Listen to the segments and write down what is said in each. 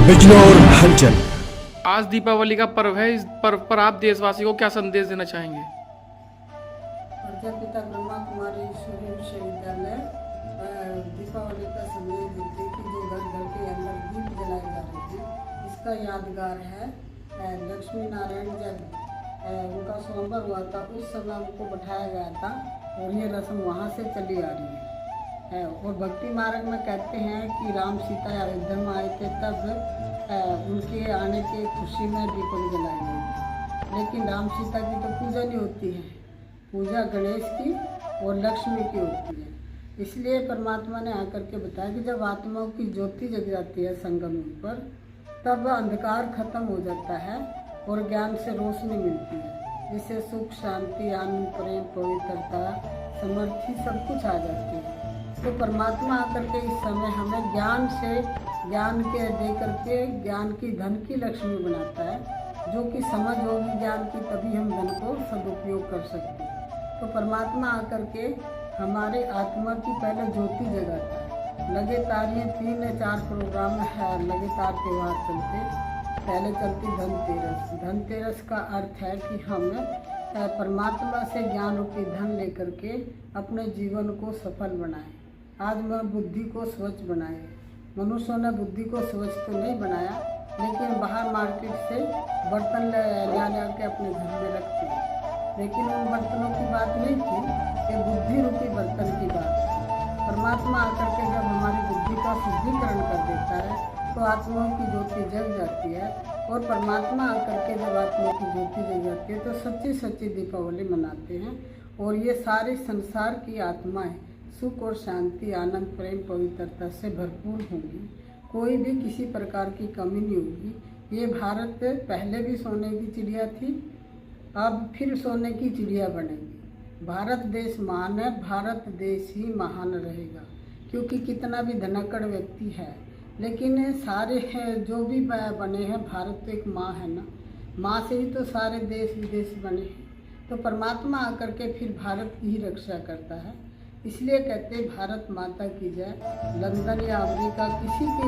बिजनौर हलचल। आज दीपावली का पर्व है। इस पर्व पर आप देशवासियों को क्या संदेश देना चाहेंगे? प्रजापिता ब्रह्मा कुमारी ईश्वरीय विश्वविद्यालय दीपावली का संदेश देते कि जो घर घर के अंदर दीप जलाए जा रहे थे, इसका यादगार है। लक्ष्मी नारायण जब उनका स्वयंवर हुआ था, उस समय उनको बैठाया गया था और ये रस्म वहाँ से चली आ रही है। और भक्ति मार्ग में कहते हैं कि राम सीता अयोध्या में आए थे, तब उनके आने की खुशी में दीपक जलाए गए थे। लेकिन राम सीता की तो पूजा नहीं होती है, पूजा गणेश की और लक्ष्मी की होती है। इसलिए परमात्मा ने आकर के बताया कि जब आत्माओं की ज्योति जग जाती है संगम पर, तब अंधकार खत्म हो जाता है और ज्ञान से रोशनी मिलती है, जिससे सुख, शांति, आनंद, प्रेम, पवित्रता, समृद्धि सब कुछ आ जाती है। तो परमात्मा आकर के इस समय हमें ज्ञान से, ज्ञान के दे करके ज्ञान की, धन की लक्ष्मी बनाता है। जो कि समझ होगी ज्ञान की, तभी हम धन को सदुपयोग कर सकते हैं। तो परमात्मा आकर के हमारे आत्मा की पहले ज्योति जगाता है। लगातार ये 3-4 प्रोग्राम है, लगातार त्यौहार चलते। पहले चलती धनतेरस। धनतेरस का अर्थ है कि हम परमात्मा से ज्ञान रूपी धन लेकर के अपने जीवन को सफल बनाएं। आज मैं बुद्धि को स्वच्छ बनाए। मनुष्यों ने बुद्धि को स्वच्छ तो नहीं बनाया, लेकिन बाहर मार्केट से बर्तन ले के अपने घर में रखते हैं। लेकिन उन बर्तनों की बात नहीं थी, ये बुद्धि रूपी बर्तन की बात है। परमात्मा आकर के जब हमारी बुद्धि का शुद्धिकरण कर देता है, तो आत्माओं की ज्योति जग जाती है। और परमात्मा आकर के जब आत्माओं की ज्योति जग जाती है, तो सच्ची सच्ची दीपावली मनाते हैं। और ये सारे संसार की आत्माएं सुख और शांति, आनंद, प्रेम, पवित्रता से भरपूर होंगी। कोई भी किसी प्रकार की कमी नहीं होगी। ये भारत पहले भी सोने की चिड़िया थी, अब फिर सोने की चिड़िया बनेगी। भारत देश महान है, भारत देश ही महान रहेगा। क्योंकि कितना भी धनाकड़ व्यक्ति है, लेकिन सारे हैं जो भी बने हैं, भारत तो एक माँ है ना, माँ से ही तो सारे देश विदेश बने हैं। तो परमात्मा आकर के फिर भारत की ही रक्षा करता है। इसलिए कहते भारत माता की जय। लंदन या अमेरिका किसी को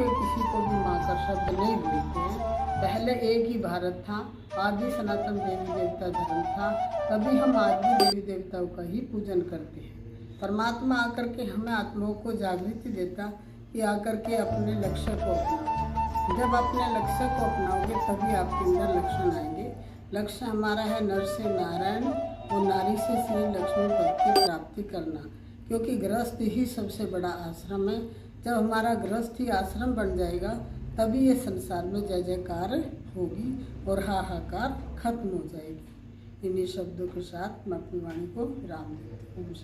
भी माँ का शब्द नहीं बोलते हैं। पहले एक ही भारत था, आदि सनातन देवी देवता धर्म था, तभी हम आज भी देवी देवताओं का ही पूजन करते हैं। परमात्मा आकर के हमें आत्माओं को जागृति देता कि आकर के अपने लक्ष्य को अपनाओ। जब अपने लक्ष्य को अपनाओगे, तभी आपके अंदर लक्षण आएंगे। लक्ष्य हमारा है नर से नारायण और नारी से श्री लक्ष्मी पद की प्राप्ति करना। क्योंकि गृहस्थ ही सबसे बड़ा आश्रम है। जब हमारा गृहस्थ ही आश्रम बन जाएगा, तभी ये संसार में जय जयकार होगी और हाहाकार खत्म हो जाएगी। इन्हीं शब्दों के साथ मैं अपनी वाणी को विराम देती हूँ।